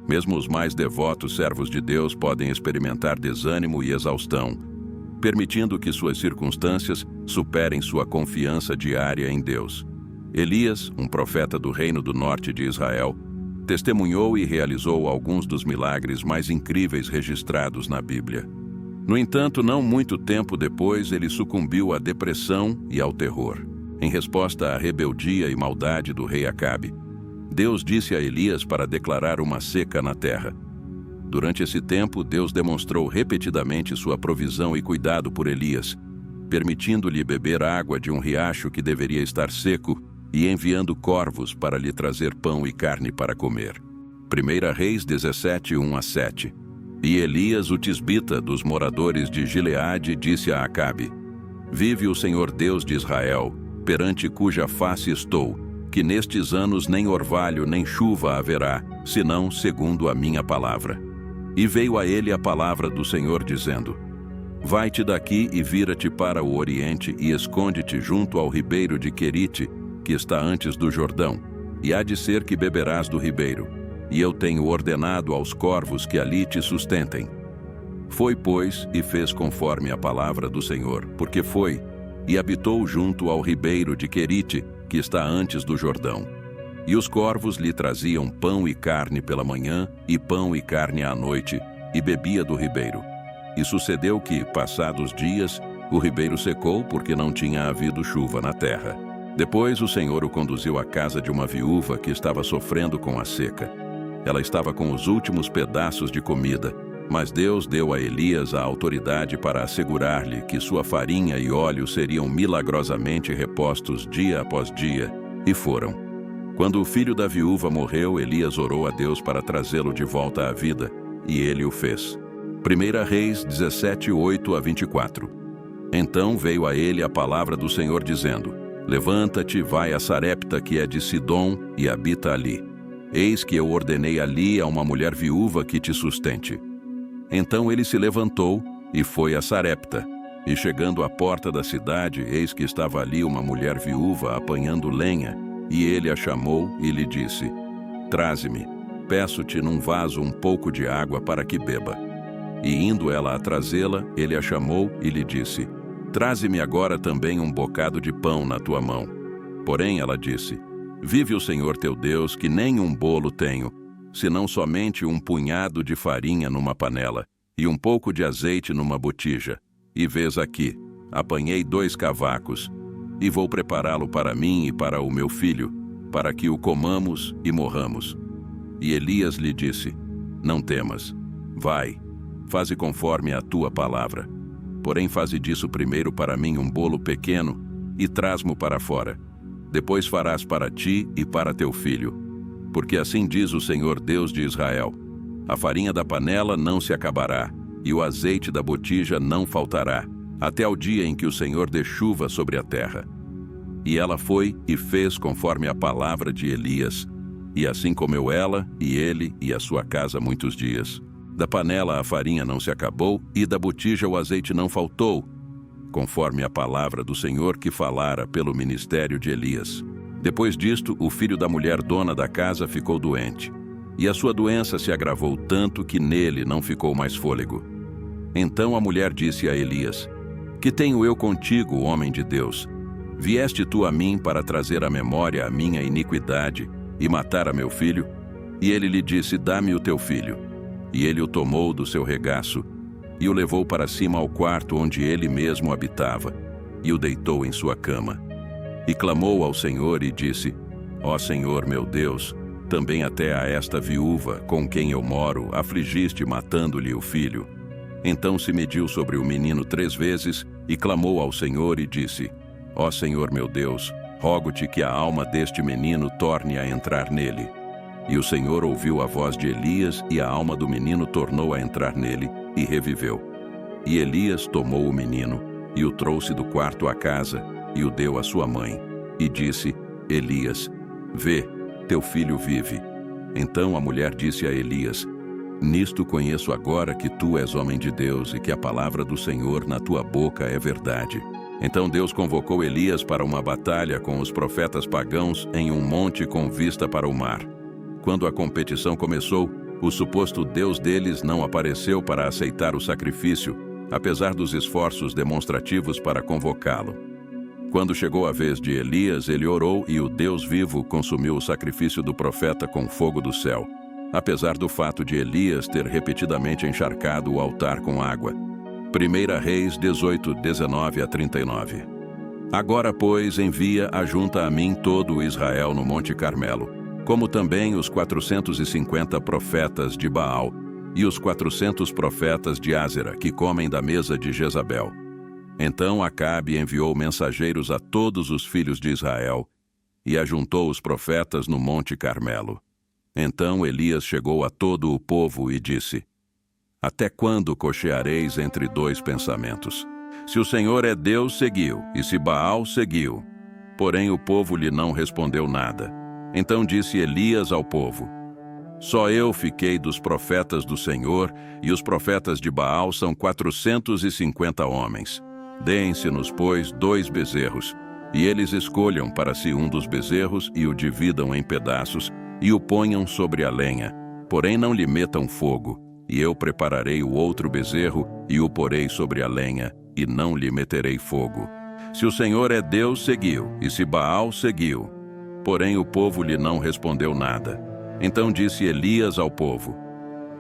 Mesmo os mais devotos servos de Deus podem experimentar desânimo e exaustão, permitindo que suas circunstâncias superem sua confiança diária em Deus. Elias, um profeta do Reino do Norte de Israel, testemunhou e realizou alguns dos milagres mais incríveis registrados na Bíblia. No entanto, não muito tempo depois, ele sucumbiu à depressão e ao terror. Em resposta à rebeldia e maldade do rei Acabe, Deus disse a Elias para declarar uma seca na terra. Durante esse tempo, Deus demonstrou repetidamente sua provisão e cuidado por Elias, permitindo-lhe beber água de um riacho que deveria estar seco e enviando corvos para lhe trazer pão e carne para comer. 1 Reis 17, 1-7. E Elias, o tisbita dos moradores de Gileade, disse a Acabe: Vive o Senhor Deus de Israel, perante cuja face estou, que nestes anos nem orvalho nem chuva haverá, senão segundo a minha palavra. E veio a ele a palavra do Senhor, dizendo: Vai-te daqui e vira-te para o oriente e esconde-te junto ao ribeiro de Querite, que está antes do Jordão, e há de ser que beberás do ribeiro. E eu tenho ordenado aos corvos que ali te sustentem. Foi, pois, e fez conforme a palavra do Senhor, porque foi, e habitou junto ao ribeiro de Querite, que está antes do Jordão. E os corvos lhe traziam pão e carne pela manhã, e pão e carne à noite, e bebia do ribeiro. E sucedeu que, passados dias, o ribeiro secou porque não tinha havido chuva na terra. Depois o Senhor o conduziu à casa de uma viúva que estava sofrendo com a seca. Ela estava com os últimos pedaços de comida, mas Deus deu a Elias a autoridade para assegurar-lhe que sua farinha e óleo seriam milagrosamente repostos dia após dia, e foram. Quando o filho da viúva morreu, Elias orou a Deus para trazê-lo de volta à vida, e ele o fez. 1 Reis 17, 8-24. Então veio a ele a palavra do Senhor, dizendo: Levanta-te, vai a Sarepta, que é de Sidom, e habita ali. Eis que eu ordenei ali a uma mulher viúva que te sustente. Então ele se levantou e foi a Sarepta. E chegando à porta da cidade, eis que estava ali uma mulher viúva apanhando lenha, e ele a chamou e lhe disse: Traze-me, peço-te num vaso um pouco de água para que beba. E indo ela a trazê-la, ele a chamou e lhe disse: Traze-me agora também um bocado de pão na tua mão. Porém ela disse: Vive o Senhor teu Deus, que nem um bolo tenho, senão somente um punhado de farinha numa panela, e um pouco de azeite numa botija. E vês aqui, apanhei 2 cavacos, e vou prepará-lo para mim e para o meu filho, para que o comamos e morramos. E Elias lhe disse: Não temas, vai, faze conforme a tua palavra. Porém faze disso primeiro para mim um bolo pequeno, e traz-mo para fora. Depois farás para ti e para teu filho. Porque assim diz o Senhor Deus de Israel: a farinha da panela não se acabará, e o azeite da botija não faltará, até ao dia em que o Senhor dê chuva sobre a terra. E ela foi e fez conforme a palavra de Elias, e assim comeu ela e ele e a sua casa muitos dias. Da panela a farinha não se acabou, e da botija o azeite não faltou, conforme a palavra do Senhor que falara pelo ministério de Elias. Depois disto, o filho da mulher dona da casa ficou doente, e a sua doença se agravou tanto que nele não ficou mais fôlego. Então a mulher disse a Elias: Que tenho eu contigo, homem de Deus? Vieste tu a mim para trazer à memória a minha iniquidade e matar a meu filho? E ele lhe disse: Dá-me o teu filho. E ele o tomou do seu regaço e o levou para cima ao quarto onde ele mesmo habitava, e o deitou em sua cama. E clamou ao Senhor e disse: Ó Senhor meu Deus, também até a esta viúva com quem eu moro afligiste matando-lhe o filho. Então se mediu sobre o menino 3 vezes e clamou ao Senhor e disse: Ó Senhor meu Deus, rogo-te que a alma deste menino torne a entrar nele. E o Senhor ouviu a voz de Elias, e a alma do menino tornou a entrar nele, e reviveu. E Elias tomou o menino, e o trouxe do quarto à casa, e o deu à sua mãe. E disse: Elias, vê, teu filho vive. Então a mulher disse a Elias: Nisto conheço agora que tu és homem de Deus, e que a palavra do Senhor na tua boca é verdade. Então Deus convocou Elias para uma batalha com os profetas pagãos em um monte com vista para o mar. Quando a competição começou, O suposto Deus deles não apareceu para aceitar o sacrifício, apesar dos esforços demonstrativos para convocá-lo. Quando chegou a vez de Elias, ele orou e o Deus vivo consumiu o sacrifício do profeta com fogo do céu, apesar do fato de Elias ter repetidamente encharcado o altar com água. 1 Reis 18, 19 a 39. Agora, pois, envia ajunta a mim todo o Israel no Monte Carmelo, como também os 450 profetas de Baal e os 400 profetas de Ázera, que comem da mesa de Jezabel. Então Acabe enviou mensageiros a todos os filhos de Israel e ajuntou os profetas no Monte Carmelo. Então Elias chegou a todo o povo e disse: Até quando cocheareis entre dois pensamentos? Se o Senhor é Deus, seguiu, e se Baal, seguiu. Porém o povo lhe não respondeu nada. Então disse Elias ao povo: Só eu fiquei dos profetas do Senhor, e os profetas de Baal são 450 homens. Deem-se-nos, pois, 2 bezerros, e eles escolham para si um dos bezerros e o dividam em pedaços, e o ponham sobre a lenha, porém não lhe metam fogo, e eu prepararei o outro bezerro e o porei sobre a lenha, e não lhe meterei fogo. Se o Senhor é Deus, seguiu, e se Baal, seguiu. Porém o povo lhe não respondeu nada. Então disse Elias ao povo: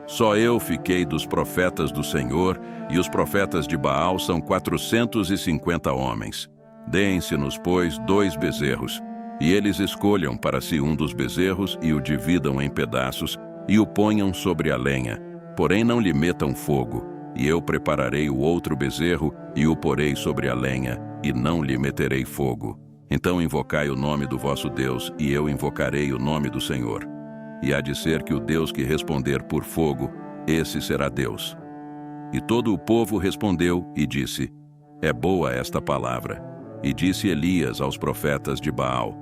Só eu fiquei dos profetas do Senhor, e os profetas de Baal são 450 homens. Deem-se-nos, pois, 2 bezerros, e eles escolham para si um dos bezerros e o dividam em pedaços, e o ponham sobre a lenha, porém não lhe metam fogo, e eu prepararei o outro bezerro e o porei sobre a lenha, e não lhe meterei fogo. Então invocai o nome do vosso Deus, e eu invocarei o nome do Senhor. E há de ser que o Deus que responder por fogo, esse será Deus. E todo o povo respondeu e disse: É boa esta palavra. E disse Elias aos profetas de Baal: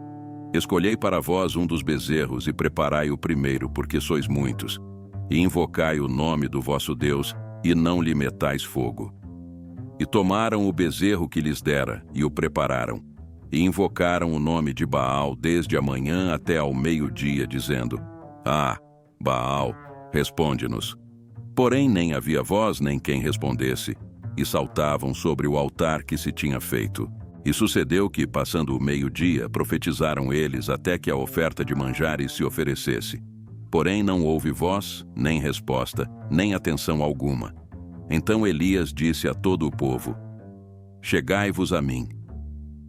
Escolhei para vós um dos bezerros e preparai o primeiro, porque sois muitos. E invocai o nome do vosso Deus, e não lhe metais fogo. E tomaram o bezerro que lhes dera, e o prepararam. E invocaram o nome de Baal desde a manhã até ao meio-dia, dizendo: Ah, Baal, responde-nos. Porém nem havia voz nem quem respondesse, e saltavam sobre o altar que se tinha feito. E sucedeu que, passando o meio-dia, profetizaram eles até que a oferta de manjares se oferecesse. Porém não houve voz, nem resposta, nem atenção alguma. Então Elias disse a todo o povo: Chegai-vos a mim.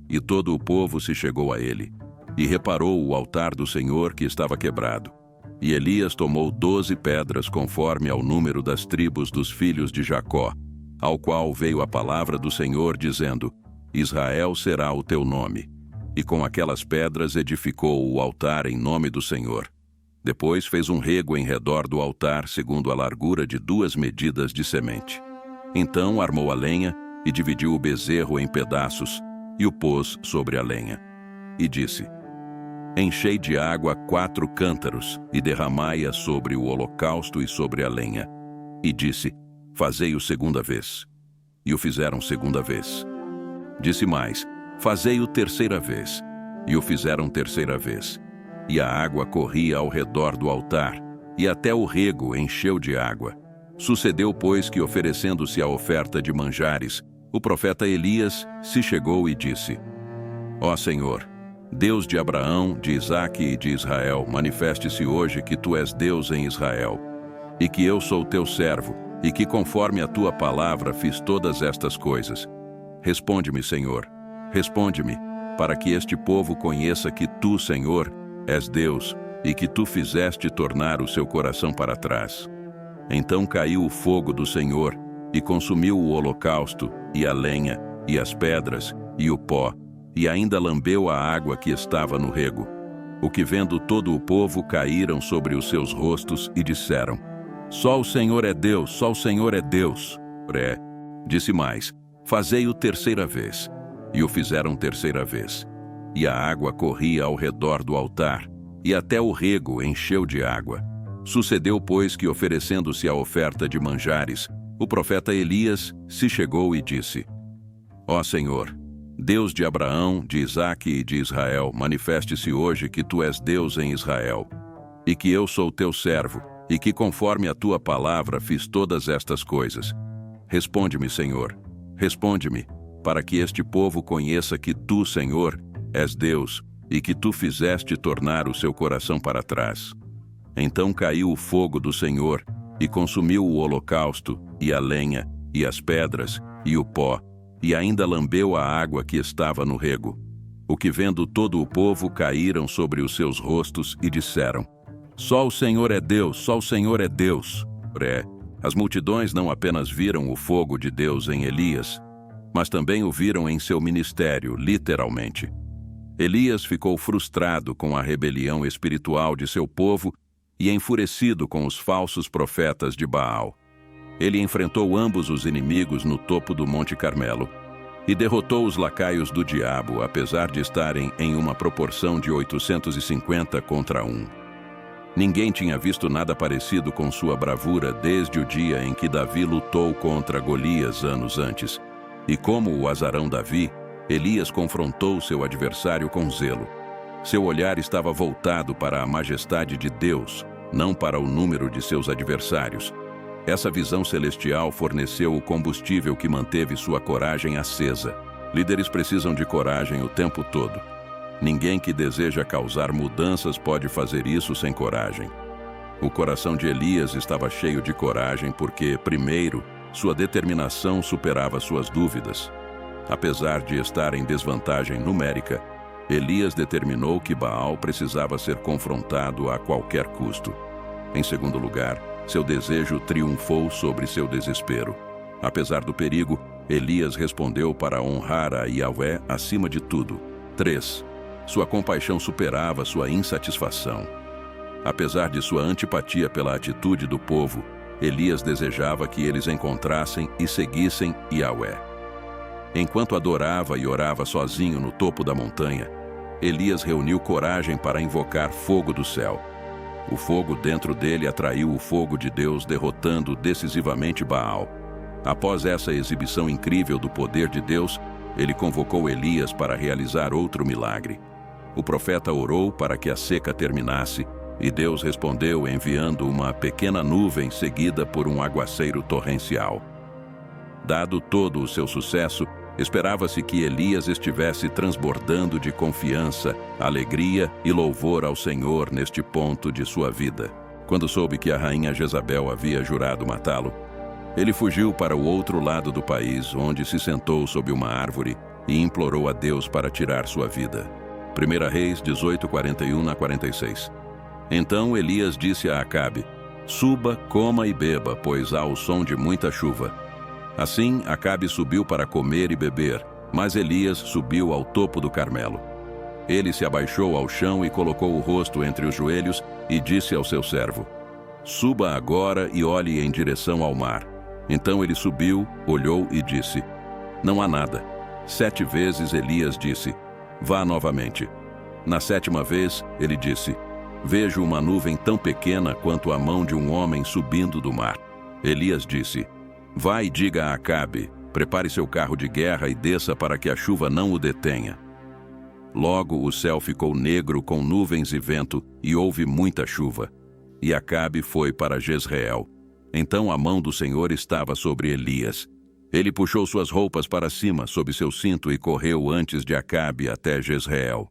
E todo o povo se chegou a ele, e reparou o altar do Senhor que estava quebrado. E Elias tomou 12 pedras conforme ao número das tribos dos filhos de Jacó, ao qual veio a palavra do Senhor dizendo: Israel será o teu nome. E com aquelas pedras edificou o altar em nome do Senhor. Depois fez um rego em redor do altar segundo a largura de 2 medidas de semente. Então armou a lenha e dividiu o bezerro em pedaços e o pôs sobre a lenha. E disse: Enchei de água 4 cântaros e derramai-a sobre o holocausto e sobre a lenha. E disse: Fazei-o segunda vez. E o fizeram segunda vez. Disse mais: Fazei-o terceira vez. E o fizeram terceira vez. E a água corria ao redor do altar, e até o rego encheu de água. Sucedeu, pois, que oferecendo-se a oferta de manjares, o profeta Elias se chegou e disse: Ó Senhor, Deus de Abraão, de Isaque e de Israel, manifeste-se hoje que tu és Deus em Israel, e que eu sou teu servo, e que conforme a tua palavra fiz todas estas coisas. Responde-me, Senhor, responde-me, para que este povo conheça que tu, Senhor, és Deus, e que tu fizeste tornar o seu coração para trás. Então caiu o fogo do Senhor, e consumiu o holocausto, e a lenha, e as pedras, e o pó, e ainda lambeu a água que estava no rego. O que vendo todo o povo caíram sobre os seus rostos e disseram: Só o Senhor é Deus, só o Senhor é Deus. Disse mais: Fazei-o terceira vez. E o fizeram terceira vez. E a água corria ao redor do altar, e até o rego encheu de água. Sucedeu, pois, que oferecendo-se a oferta de manjares, o profeta Elias se chegou e disse: Ó Senhor, Deus de Abraão, de Isaque e de Israel, manifeste-se hoje que tu és Deus em Israel, e que eu sou teu servo, e que conforme a tua palavra fiz todas estas coisas. Responde-me, Senhor, responde-me, para que este povo conheça que tu, Senhor, és Deus, e que tu fizeste tornar o seu coração para trás. Então caiu o fogo do Senhor, e consumiu o holocausto, e a lenha, e as pedras, e o pó, e ainda lambeu a água que estava no rego. O que vendo todo o povo caíram sobre os seus rostos e disseram: Só o Senhor é Deus, só o Senhor é Deus. As multidões não apenas viram o fogo de Deus em Elias, mas também o viram em seu ministério, literalmente. Elias ficou frustrado com a rebelião espiritual de seu povo e enfurecido com os falsos profetas de Baal. Ele enfrentou ambos os inimigos no topo do Monte Carmelo e derrotou os lacaios do diabo, apesar de estarem em uma proporção de 850 contra 1. Ninguém tinha visto nada parecido com sua bravura desde o dia em que Davi lutou contra Golias anos antes. E como o azarão Davi, Elias confrontou seu adversário com zelo. Seu olhar estava voltado para a majestade de Deus, não para o número de seus adversários. Essa visão celestial forneceu o combustível que manteve sua coragem acesa. Líderes precisam de coragem o tempo todo. Ninguém que deseja causar mudanças pode fazer isso sem coragem. O coração de Elias estava cheio de coragem porque, primeiro, sua determinação superava suas dúvidas. Apesar de estar em desvantagem numérica, Elias determinou que Baal precisava ser confrontado a qualquer custo. Em segundo lugar, seu desejo triunfou sobre seu desespero. Apesar do perigo, Elias respondeu para honrar a Yahvé acima de tudo. 3. Sua compaixão superava sua insatisfação. Apesar de sua antipatia pela atitude do povo, Elias desejava que eles encontrassem e seguissem Yahvé. Enquanto adorava e orava sozinho no topo da montanha, Elias reuniu coragem para invocar fogo do céu. O fogo dentro dele atraiu o fogo de Deus, derrotando decisivamente Baal. Após essa exibição incrível do poder de Deus, ele convocou Elias para realizar outro milagre. O profeta orou para que a seca terminasse, e Deus respondeu enviando uma pequena nuvem seguida por um aguaceiro torrencial. Dado todo o seu sucesso, esperava-se que Elias estivesse transbordando de confiança, alegria e louvor ao Senhor neste ponto de sua vida. Quando soube que a rainha Jezabel havia jurado matá-lo, ele fugiu para o outro lado do país, onde se sentou sob uma árvore e implorou a Deus para tirar sua vida. 1 Reis 18:41-46. Então Elias disse a Acabe: Suba, coma e beba, pois há o som de muita chuva. Assim, Acabe subiu para comer e beber, mas Elias subiu ao topo do Carmelo. Ele se abaixou ao chão e colocou o rosto entre os joelhos e disse ao seu servo: Suba agora e olhe em direção ao mar. Então ele subiu, olhou e disse: Não há nada. 7 vezes Elias disse: Vá novamente. Na 7ª vez, ele disse: Vejo uma nuvem tão pequena quanto a mão de um homem subindo do mar. Elias disse: Vá e diga a Acabe: Prepare seu carro de guerra e desça para que a chuva não o detenha. Logo o céu ficou negro com nuvens e vento, e houve muita chuva. E Acabe foi para Jezreel. Então a mão do Senhor estava sobre Elias. Ele puxou suas roupas para cima sob seu cinto e correu antes de Acabe até Jezreel.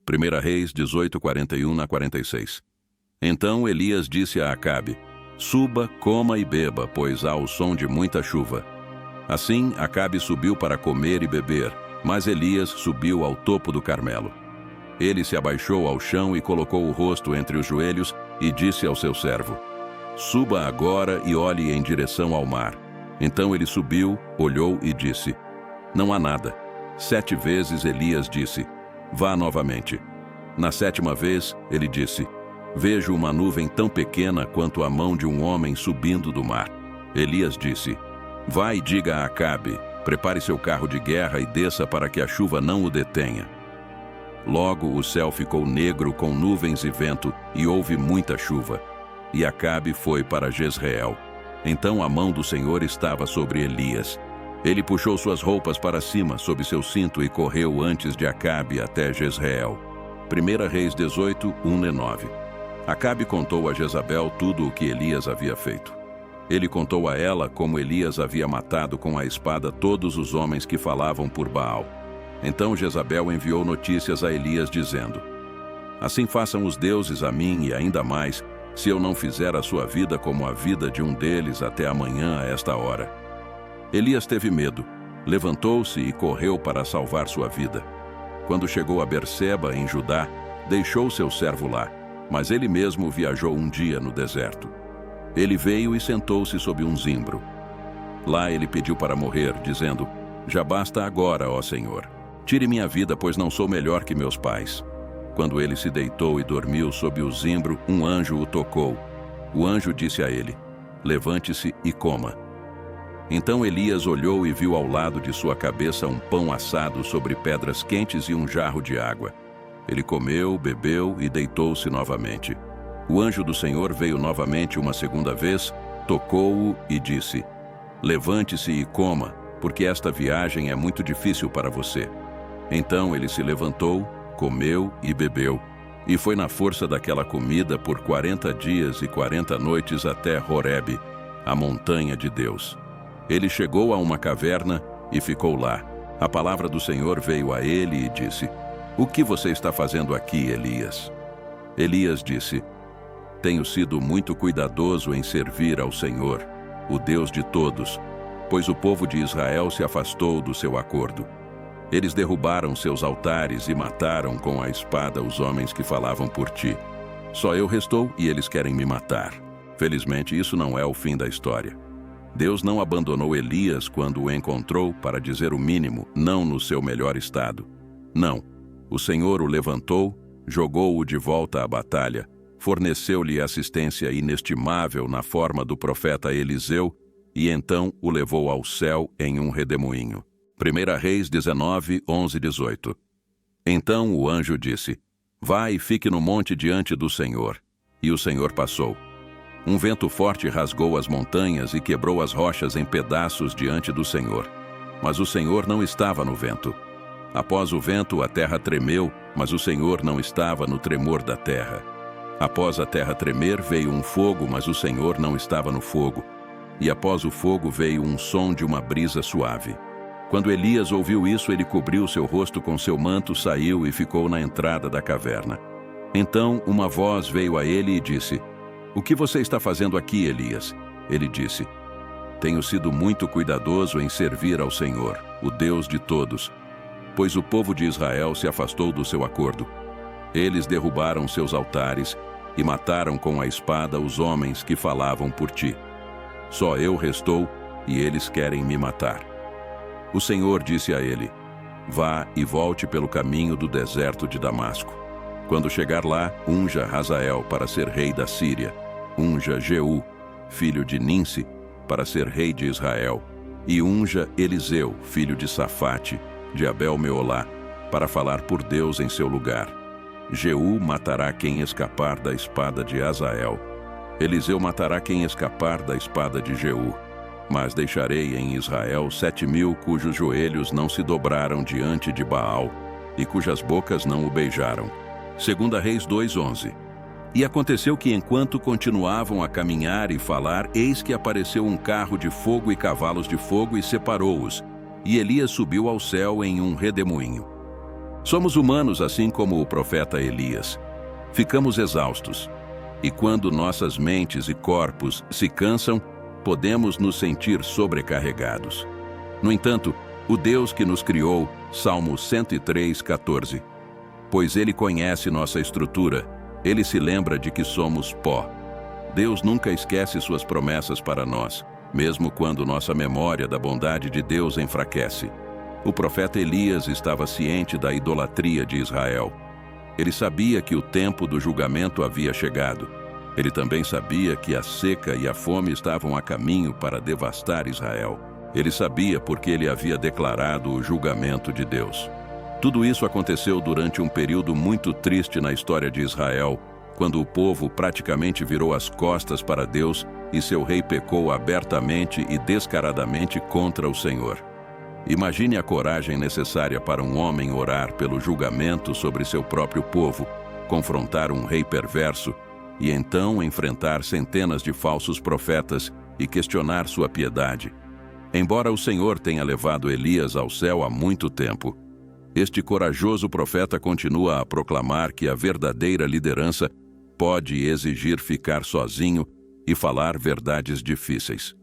1 Reis 18:41-46. Então Elias disse a Acabe: Suba, coma e beba, pois há o som de muita chuva. Assim Acabe subiu para comer e beber, mas Elias subiu ao topo do Carmelo. Ele se abaixou ao chão e colocou o rosto entre os joelhos e disse ao seu servo: Suba agora e olhe em direção ao mar. Então ele subiu, olhou e disse: Não há nada. 7 vezes Elias disse: Vá novamente. Na 7ª vez, ele disse: Vejo uma nuvem tão pequena quanto a mão de um homem subindo do mar. Elias disse: Vá e diga a Acabe: Prepare seu carro de guerra e desça para que a chuva não o detenha. Logo o céu ficou negro com nuvens e vento, e houve muita chuva. E Acabe foi para Jezreel. Então a mão do Senhor estava sobre Elias. Ele puxou suas roupas para cima sob seu cinto e correu antes de Acabe até Jezreel. 1 Reis 18:1-9. Acabe contou a Jezabel tudo o que Elias havia feito. Ele contou a ela como Elias havia matado com a espada todos os homens que falavam por Baal. Então Jezabel enviou notícias a Elias dizendo: assim façam os deuses a mim e ainda mais, se eu não fizer a sua vida como a vida de um deles até amanhã a esta hora. Elias teve medo, levantou-se e correu para salvar sua vida. Quando chegou a Berseba, em Judá, deixou seu servo lá, mas ele mesmo viajou um dia no deserto. Ele veio e sentou-se sob um zimbro. Lá ele pediu para morrer, dizendo: já basta agora, ó Senhor. Tire minha vida, pois não sou melhor que meus pais. Quando ele se deitou e dormiu sob o zimbro, um anjo o tocou. O anjo disse a ele: levante-se e coma. Então Elias olhou e viu ao lado de sua cabeça um pão assado sobre pedras quentes e um jarro de água. Ele comeu, bebeu e deitou-se novamente. O anjo do Senhor veio novamente uma segunda vez, tocou-o e disse: levante-se e coma, porque esta viagem é muito difícil para você. Então ele se levantou, comeu e bebeu, e foi na força daquela comida por 40 dias e 40 noites até Horebe, a montanha de Deus. Ele chegou a uma caverna e ficou lá. A palavra do Senhor veio a ele e disse: o que você está fazendo aqui, Elias? Elias disse: tenho sido muito cuidadoso em servir ao Senhor, o Deus de todos, pois o povo de Israel se afastou do seu acordo. Eles derrubaram seus altares e mataram com a espada os homens que falavam por ti. Só eu restou e eles querem me matar. Felizmente, isso não é o fim da história. Deus não abandonou Elias quando o encontrou, para dizer o mínimo, não no seu melhor estado. Não. O Senhor o levantou, jogou-o de volta à batalha, forneceu-lhe assistência inestimável na forma do profeta Eliseu e então o levou ao céu em um redemoinho. 1 Reis 19, 11, 18. Então o anjo disse: vá e fique no monte diante do Senhor. E o Senhor passou. Um vento forte rasgou as montanhas e quebrou as rochas em pedaços diante do Senhor. Mas o Senhor não estava no vento. Após o vento, a terra tremeu, mas o Senhor não estava no tremor da terra. Após a terra tremer, veio um fogo, mas o Senhor não estava no fogo. E após o fogo veio um som de uma brisa suave. Quando Elias ouviu isso, ele cobriu seu rosto com seu manto, saiu e ficou na entrada da caverna. Então uma voz veio a ele e disse: o que você está fazendo aqui, Elias? Ele disse: tenho sido muito cuidadoso em servir ao Senhor, o Deus de todos, pois o povo de Israel se afastou do seu acordo. Eles derrubaram seus altares e mataram com a espada os homens que falavam por ti. Só eu restou e eles querem me matar. O Senhor disse a ele: vá e volte pelo caminho do deserto de Damasco. Quando chegar lá, unja Hazael para ser rei da Síria. Unja Jeú, filho de Ninsi, para ser rei de Israel. E unja Eliseu, filho de Safate, de Abel-Meolá, para falar por Deus em seu lugar. Jeú matará quem escapar da espada de Hazael. Eliseu matará quem escapar da espada de Jeú. Mas deixarei em Israel 7.000 cujos joelhos não se dobraram diante de Baal, e cujas bocas não o beijaram. 2 Reis 2:11. E aconteceu que enquanto continuavam a caminhar e falar, eis que apareceu um carro de fogo e cavalos de fogo e separou-os, e Elias subiu ao céu em um redemoinho. Somos humanos assim como o profeta Elias. Ficamos exaustos, e quando nossas mentes e corpos se cansam, podemos nos sentir sobrecarregados. No entanto, o Deus que nos criou, Salmo 103:14, pois Ele conhece nossa estrutura, Ele se lembra de que somos pó. Deus nunca esquece suas promessas para nós, mesmo quando nossa memória da bondade de Deus enfraquece. O profeta Elias estava ciente da idolatria de Israel. Ele sabia que o tempo do julgamento havia chegado. Ele também sabia que a seca e a fome estavam a caminho para devastar Israel. Ele sabia porque ele havia declarado o julgamento de Deus. Tudo isso aconteceu durante um período muito triste na história de Israel, quando o povo praticamente virou as costas para Deus e seu rei pecou abertamente e descaradamente contra o Senhor. Imagine a coragem necessária para um homem orar pelo julgamento sobre seu próprio povo, confrontar um rei perverso e então enfrentar centenas de falsos profetas e questionar sua piedade. Embora o Senhor tenha levado Elias ao céu há muito tempo, este corajoso profeta continua a proclamar que a verdadeira liderança pode exigir ficar sozinho e falar verdades difíceis.